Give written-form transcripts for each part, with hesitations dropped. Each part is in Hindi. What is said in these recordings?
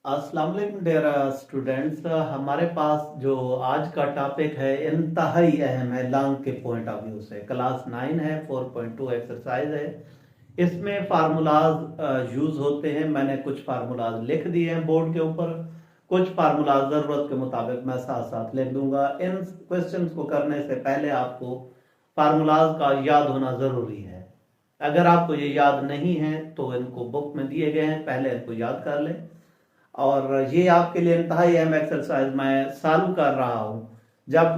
अस्सलाम वालेकुम डियर स्टूडेंट्स। हमारे पास जो आज का टॉपिक है इंतहाई अहम है लॉन्ग के पॉइंट ऑफ व्यू से। क्लास 9 है, 4.2 एक्सरसाइज है। इसमें फार्मूलाज यूज होते हैं। मैंने कुछ फार्मूलाज लिख दिए हैं बोर्ड के ऊपर, कुछ फार्मूलाज जरूरत के मुताबिक मैं साथ साथ लिख दूंगा। इन क्वेश्चंस को करने से पहले आपको फार्मूलाज का याद होना जरूरी है। अगर आपको ये याद नहीं है तो इनको बुक में दिए गए हैं, पहले इनको याद कर लें। और ये आपके लिए इंतहाई अहम एक्सरसाइज मैं सॉल्व कर रहा हूँ। जब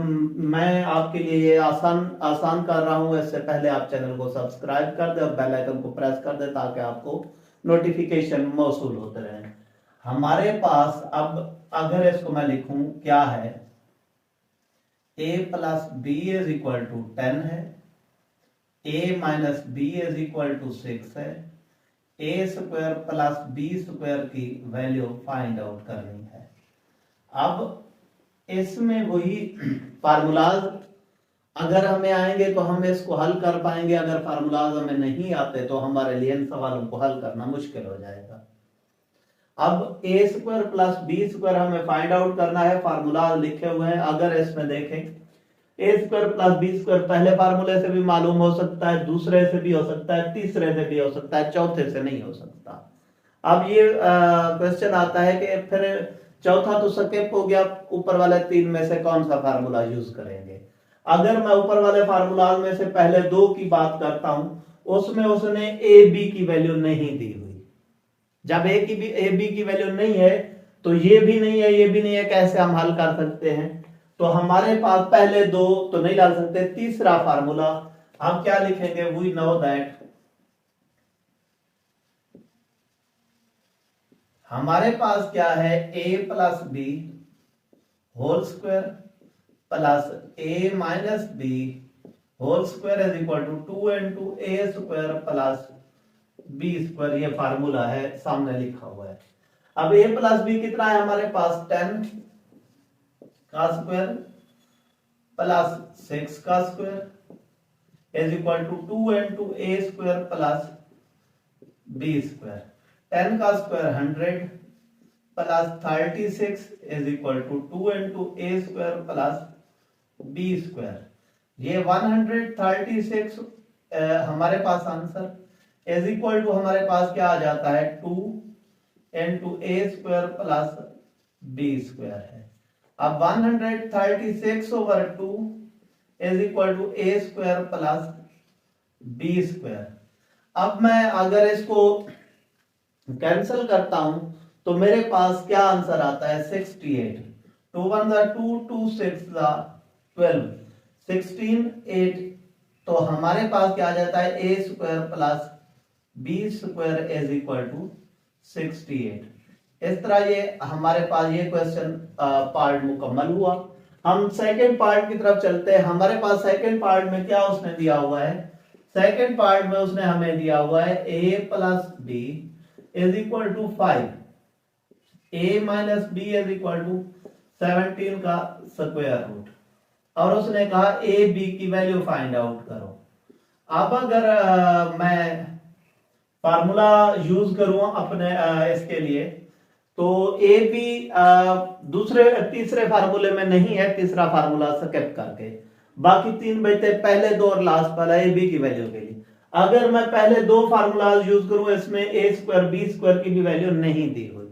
मैं आपके लिए ये आसान आसान कर रहा हूँ, इससे पहले आप चैनल को सब्सक्राइब कर दे और बेल आइकन को प्रेस कर दे ताकि आपको नोटिफिकेशन मौसूल होते रहे। हमारे पास अब अगर इसको मैं लिखूं क्या है, a plus b is equal to 10 है, a minus b is equal to 6 है, a square plus B square की वैल्यू फाइंड आउट करनी है। अब इसमें वही फार्मूलाज अगर हमें आएंगे तो हम इसको हल कर पाएंगे, अगर फार्मूलाज हमें नहीं आते तो हमारे लिए इन सवालों को हल करना मुश्किल हो जाएगा। अब ए स्क्वायर प्लस बी स्क्वायर हमें फाइंड आउट करना है, फार्मूलाज लिखे हुए हैं। अगर इसमें देखें ए स्क्वायर प्लस बी स्क्वायर पहले फार्मूले से भी मालूम हो सकता है, दूसरे से भी हो सकता है, तीसरे से भी हो सकता है, चौथे से नहीं हो सकता। अब ये क्वेश्चन आता है कि फिर चौथा तो स्किप हो गया, ऊपर वाले तीन में से कौन सा फार्मूला यूज करेंगे। अगर मैं ऊपर वाले फार्मूला में से पहले दो की बात करता हूं, उसमें उसने ए बी की वैल्यू नहीं दी हुई। जब ए बी की वैल्यू नहीं है तो ये भी नहीं है, ये भी नहीं है, कैसे हम हल कर सकते हैं। तो हमारे पास पहले दो तो नहीं डाल सकते। तीसरा फार्मूला हम क्या लिखेंगे, वी नो दैट हमारे पास क्या है, a plus b whole square plus a minus b whole square is equal to 2 into a square plus B square. ये फार्मूला है, सामने लिखा हुआ है। अब a प्लस बी कितना है हमारे पास, 10 का स्क्वायर प्लस 6 का square is equal to 2 into a square plus B square. 10 का square 100 plus 36 is equal to 2 into a square plus B square. ये 136 हमारे पास आंसर इज इक्वल टू हमारे पास क्या आ जाता है, 2 into a square plus B square है। अब 136 over 2 is equal to A square plus B square. अब मैं अगर इसको कैंसिल करता हूं तो मेरे पास क्या आंसर आता है, 68। 2 1 2, 2 6 12, 16 8। तो हमारे पास क्या आ जाता है, a square plus B square is equal to 68। इस तरह ये हमारे पास ये क्वेश्चन पार्ट मुकम्मल हुआ। हम सेकंड पार्ट की तरफ चलते हैं। हमारे पास सेकंड पार्ट में क्या उसने दिया हुआ है, सेकंड पार्ट में उसने हमें दिया हुआ है a plus b is equal to 5, a minus b is equal to 17 का स्क्वायर रूट, और उसने कहा a b की वैल्यू फाइंड आउट करो। अब अगर मैं फार्मूला यूज करूं अपने इसके लिए, तो ए बी दूसरे तीसरे फार्मूले में नहीं है, तीसरा फार्मूला स्किप करके बाकी तीन बचते, पहले दो और लास्ट वाला ए बी की वैल्यू के लिए। अगर मैं पहले दो फार्मूला यूज करूं, इसमें ए स्क्वायर बी स्क्वायर की भी वैल्यू नहीं दी हुई,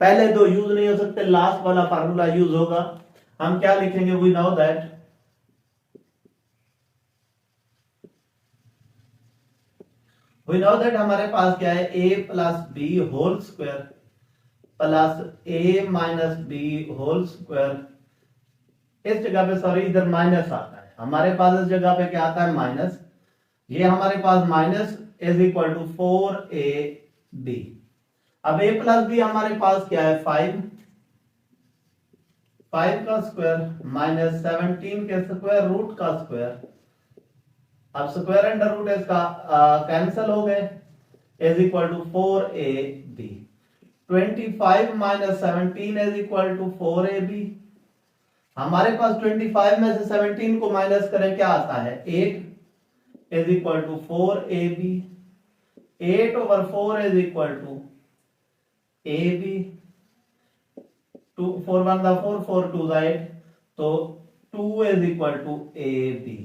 पहले दो यूज नहीं हो सकते, लास्ट वाला फार्मूला यूज होगा। हम क्या लिखेंगे, वी नो दैट हमारे पास क्या है, a plus b whole square plus a minus b whole square. इस जगह पे सॉरी इधर माइनस आता है हमारे पास, इस जगह पे क्या आता है, माइनस। ये हमारे पास minus is equal to 4ab। अब a प्लस बी हमारे पास क्या है, 5 का स्क्वायर माइनस 17 के स्क्वायर रूट का स्क्वायर। अब स्क्वायर अंडर रूट इसका कैंसिल हो गए, is equal to 4ab। 25 minus 17 is equal to 4ab। हमारे पास 25 में से 17 को माइनस करें क्या आता है, 8 is equal to 4ab। 8 over 4 is equal to ab। 4 1 4 4 2 8, तो 2 is equal to a b.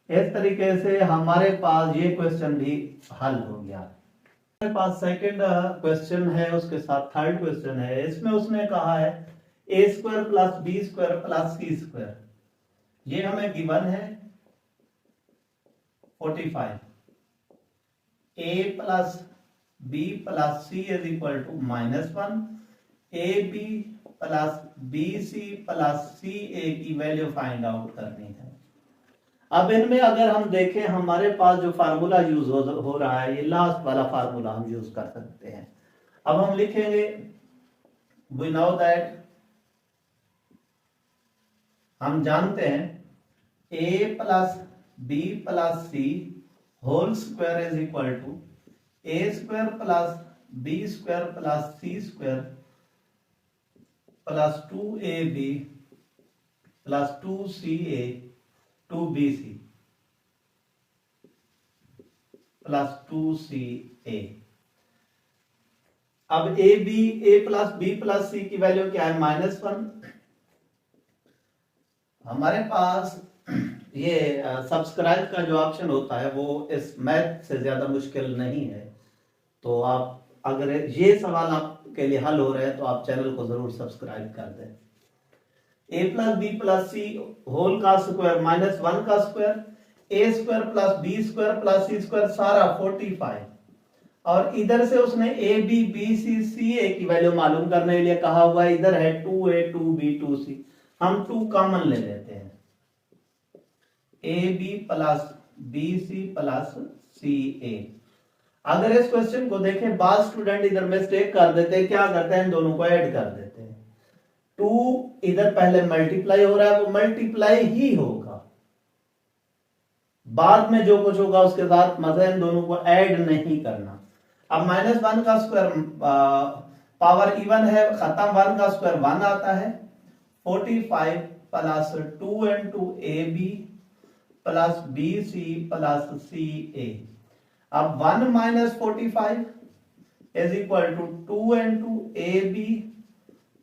इस तरीके से हमारे पास ये क्वेश्चन भी हल हो गया। हमारे पास सेकंड क्वेश्चन है, उसके साथ थर्ड क्वेश्चन है। इसमें उसने कहा है a square plus B square plus C square, ये हमें गिवन है 45। A plus B plus c is equal to -1, a b plus b c plus c a की वैल्यू फाइंड आउट करनी है। अब इनमें अगर हम देखें, हमारे पास जो फार्मूला यूज हो रहा है, ये लास्ट वाला फार्मूला हम यूज कर सकते हैं। अब हम लिखेंगे, वी नो दैट, हम जानते हैं a plus B plus C whole square is equal to A square plus B square plus C square plus 2ab plus 2ca 2bc plus 2ca। अब A plus B plus C की वैल्यू क्या है? -1। हमारे पास ये सब्सक्राइब का जो ऑप्शन होता है वो इस मैथ से ज्यादा मुश्किल नहीं है, तो आप अगर ये सवाल आपके लिए हल हो रहे हैं तो आप चैनल को जरूर सब्सक्राइब कर दें। A plus B plus C whole का स्क्वायर -1 का square, a square plus B square plus C square सारा 45, और इधर से उसने A B B C C a की वैल्यू मालूम करने के लिए कहा हुआ है। इधर है 2a 2b 2c, हम 2 कॉमन ले लेते हैं, a b plus b c plus c a. अगर इस क्वेश्चन को देखें, बाद स्टूडेंट इधर मिस्टेक कर देते हैं, क्या करते हैं, इन दोनों को ऐड कर देते हैं। 2 इधर पहले मल्टीप्लाई हो रहा है, वो मल्टीप्लाई ही होगा, बाद में जो कुछ होगा उसके साथ मजा इन दोनों को ऐड नहीं करना। अब -1 का स्क्वायर पावर इवन है, खत्म, 1 का स्क्वायर 1 आता है। 45 plus 2 into ab plus bc plus ca। अब 1 - 45 is equal to 2 into ab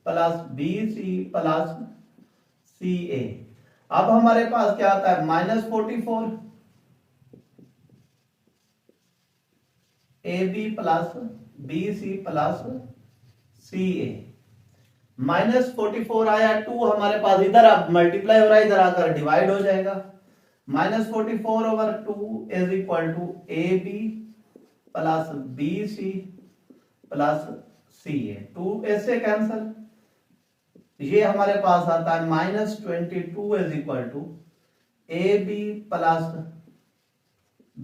plus bc plus ca। अब हमारे पास क्या आता है? -44 ab plus bc plus ca। -44 आया, 2 हमारे पास इधर अब मल्टीप्लाई हो रहा है, इधर आकर डिवाइड हो जाएगा। -44 over 2 is equal to ab plus bc plus ca। 2 इससे कैंसल, ये हमारे पास आता है -22 is equal to ab plus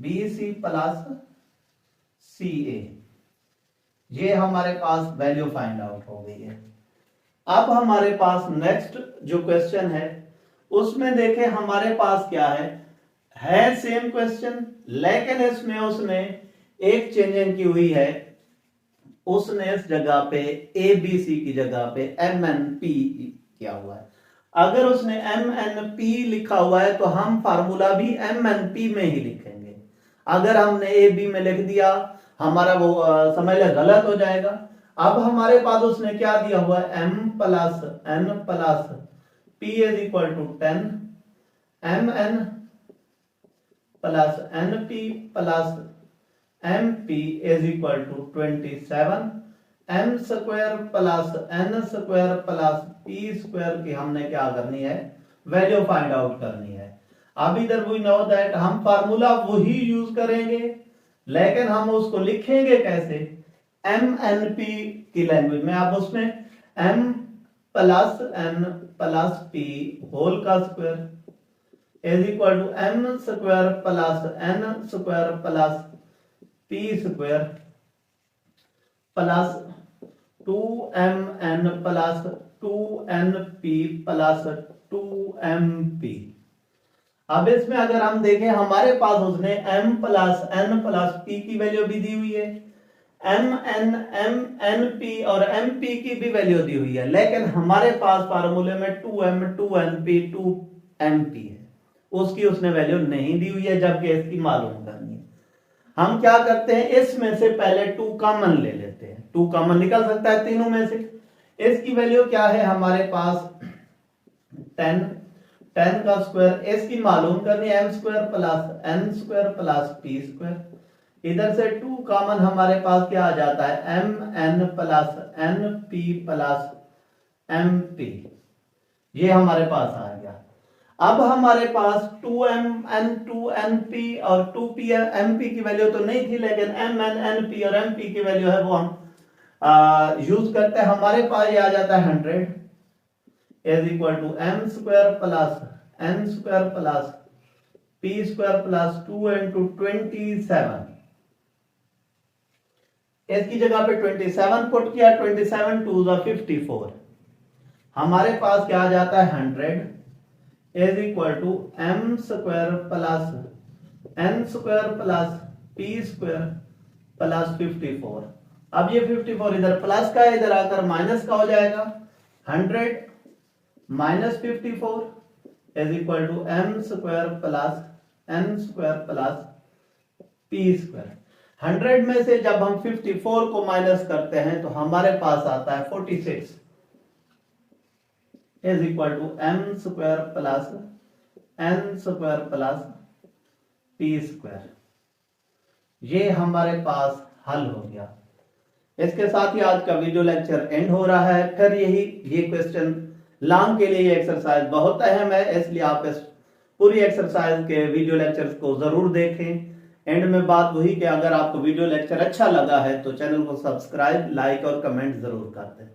bc plus ca। ये हमारे पास वैल्यू फाइंड आउट हो गई है। अब हमारे पास नेक्स्ट जो क्वेश्चन है उसमें देखें, हमारे पास क्या है सेम क्वेश्चन, लेकिन इसमें उसने एक चेंजिंग की हुई है। उसने इस जगह पे ए बी सी की जगह पे MNP किया हुआ है। अगर उसने MNP लिखा हुआ है तो हम फार्मूला भी MNP में ही लिखेंगे। अगर हमने ए बी में लिख दिया, हमारा वो समझ ले गलत हो जाएगा। अब हमारे पास उसने क्या दिया हुआ है? m plus n plus p is equal to 10, mn plus np plus mp is equal to 27, m square plus n square plus p square की हमने क्या करनी है? वैल्यू फाइंड आउट करनी है। अब इधर वी नो दैट हम फार्मूला वही यूज करेंगे, लेकिन हम उसको लिखेंगे कैसे? MNP की लैंग्वेज में। आप उसमें m plus n plus p whole का square is equal to m square plus n square plus p square plus 2mn plus 2np plus 2mp। अब इसमें अगर हम देखें, हमारे पास उसने m plus n plus p की वैल्यू भी दी हुई है, mn mnp और mp की भी वैल्यू दी हुई है, लेकिन हमारे पास फार्मूले में 2m 2np 2mp है, उसकी उसने वैल्यू नहीं दी हुई है, जबकि इसकी मालूम करनी है। हम क्या करते हैं, इसमें से पहले 2 कॉमन ले लेते हैं। 2 कॉमन निकल सकता है तीनों में से। इसकी वैल्यू क्या है हमारे पास 10, 10 का स्क्वायर, इसकी मालूम करनी m square plus n square plus p square. इधर से 2 कॉमन हमारे पास क्या आ जाता है mn plus np plus mp, ये हमारे पास आ गया। अब हमारे पास 2mn 2np और 2pmp की वैल्यू तो नहीं थी, लेकिन mn np और mp की वैल्यू है वो हम यूज करते हैं। हमारे पास ये आ जाता है 100 is equal to m square plus n square plus p square plus 2 into 27। इसकी जगह पे 27 पुट किया, 27 2 54। हमारे पास क्या आ जाता है 100 is equal to m square plus n square plus p square plus 54। अब ये 54 इधर प्लस का है, इधर आकर माइनस का हो जाएगा। 100 minus 54 is equal to m square plus n square plus p square. 100 में से जब हम 54 को माइनस करते हैं तो हमारे पास आता है 46 is equal to m square plus n square plus p square. ये हमारे पास हल हो गया। इसके साथ ही आज का वीडियो लेक्चर एंड हो रहा है। फिर ये क्वेश्चन लॉन्ग के लिए एक्सरसाइज बहुत अहम है, इसलिए आप इस पूरी एक्सरसाइज के वीडियो लेक्चर्स को जरूर देखें। एंड में बात वही कि अगर आपको वीडियो लेक्चर अच्छा लगा है तो चैनल को सब्सक्राइब, लाइक और कमेंट जरूर कर दें।